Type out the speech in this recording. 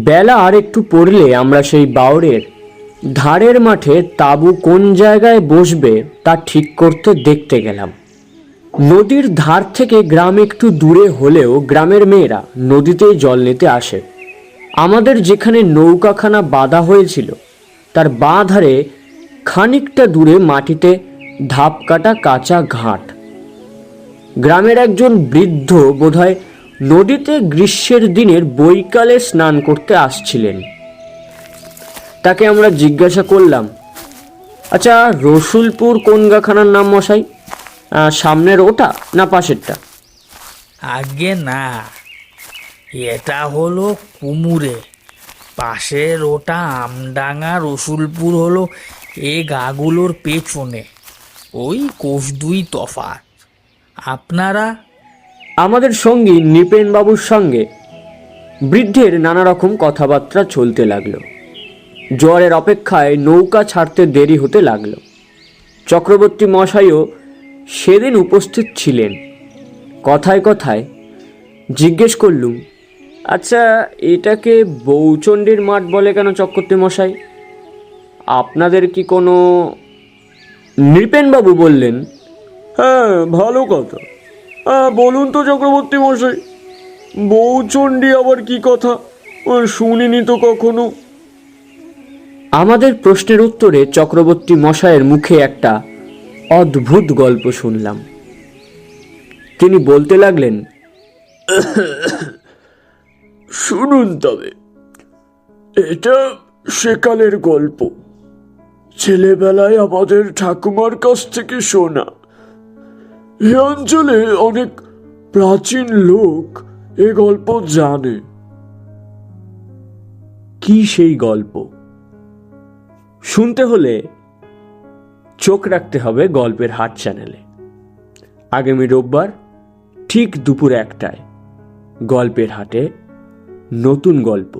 বেলা আর একটু পড়লে আমরা সেই বাওড়ের ধারের মাঠে তাঁবু কোন জায়গায় বসবে তা ঠিক করতে দেখতে গেলাম। নদীর ধার থেকে গ্রাম একটু দূরে হলেও গ্রামের মেয়েরা নদীতেই জল নিতে আসে। আমাদের যেখানে নৌকাখানা বাঁধা হয়েছিল তার বাঁ ধারে খানিকটা দূরে মাটিতে ধাপ কাটা কাঁচা ঘাট। গ্রামের একজন বৃদ্ধ বোধহয় নদীতে গ্রীষ্মের দিনের বৈকালে স্নান করতে আসছিলেন। তাকে আমরা জিজ্ঞাসা করলাম, আচ্ছা, রসুলপুর কোন গাখানার নাম মশাই? সামনের ওটা না পাশেরটা? আগে না, এটা হলো কুমুরে, পাশের ওটা আমডাঙ্গা। রসুলপুর হলো এ গাগুলোর পেছনে, ওই কোষ দুই তফাৎ। আপনারা? আমাদের সঙ্গী নৃপেনবাবুর সঙ্গে বৃদ্ধের নানা রকম কথাবার্তা চলতে লাগলো। জোয়ারের অপেক্ষায় নৌকা ছাড়তে দেরি হতে লাগলো। চক্রবর্তী মশাইও সেদিন উপস্থিত ছিলেন। কথায় কথায় জিজ্ঞেস করলুম, আচ্ছা, এটাকে বৌচণ্ডীর মাঠ বলে কেন চক্রবর্তী মশাই? আপনাদের কি কোনো? নৃপেনবাবু বললেন, হ্যাঁ, ভালো কথা। বলুন তো চক্রবর্তী মশাই, বৌচণ্ডী আবার কি কথা? শুনিনি তো কখনো। আমাদের প্রশ্নের উত্তরে চক্রবর্তী মশাইয়ের মুখে একটা অদ্ভুত গল্প শুনলাম। তিনি বলতে লাগলেন, শুনুন তবে, এটা সেকালের গল্প। ছেলেবেলায় আমাদের ঠাকুমার কাছ থেকে শোনা। এ অঞ্চলে অনেক প্রাচীন লোক এ গল্প জানে। কি সেই গল্প? শুনতে হলে চোখ রাখতে হবে গল্পের হাট চ্যানেলে। আগামী রোববার ঠিক দুপুর 1টায় গল্পের হাটে নতুন গল্প।